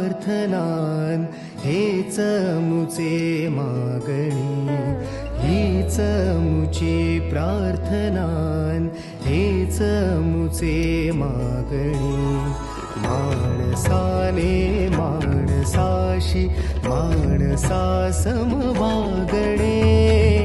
प्रार्थनान हेच मुचे मागणी, हीच मुची प्रार्थनान हेच मुचे मागणी. माणसाने माणसाशी माणसा समवागणे.